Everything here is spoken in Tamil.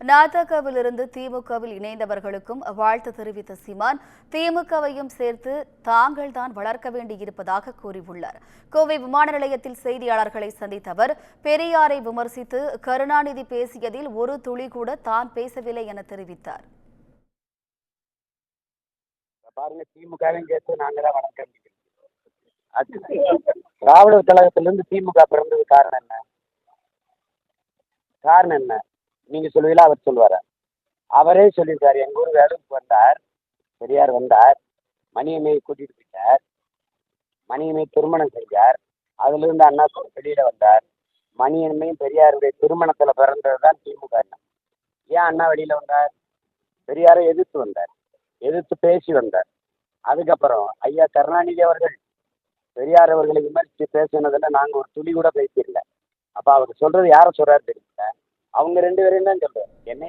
நாதகவிலிருந்து திமுகவில் இணைந்தவர்களுக்கும் வாழ்த்து தெரிவித்த சீமான், திமுகவையும் சேர்த்து தாங்கள் தான் வளர்க்க வேண்டியிருப்பதாக கூறியுள்ளார். கோவை விமான நிலையத்தில் செய்தியாளர்களை சந்தித்த அவர், பெரியாரை விமர்சித்து கருணாநிதி பேசியதில் ஒரு துளி கூட தான் பேசவில்லை என தெரிவித்தார். திராவிடர் கழகத்திலிருந்து திமுக பிறந்தது காரணம் என்ன? காரணம் என்ன நீங்க சொல்லுவீங்களா, அவர் சொல்லுவாரா? அவரே சொல்லியிருக்காரு. எங்க ஊர் வேலுக்கு வந்தார், பெரியார் வந்தார், மணியம்மையை கூட்டிட்டு போயிட்டார், மணியம்மை திருமணம் செஞ்சார், அதுல இருந்து அண்ணா வெளியில வந்தார். மணியம்மையும் பெரியாருடைய திருமணத்துல பிறந்ததுதான் திமுக. ஏன் அண்ணா வெளியில வந்தார்? பெரியாரை எதிர்த்து வந்தார், எதிர்த்து பேசி வந்தார். அதுக்கப்புறம் ஐயா கருணாநிதி அவர்கள் பெரியார் அவர்களை விமர்சித்து பேசினதுல நாங்க ஒரு துளி கூட பேசிடல. அப்ப அவர் சொல்றது யார சொல்றாரு தெரியல, அவங்க ரெண்டு பேரையும் தான் சொல்றாரு, என்ன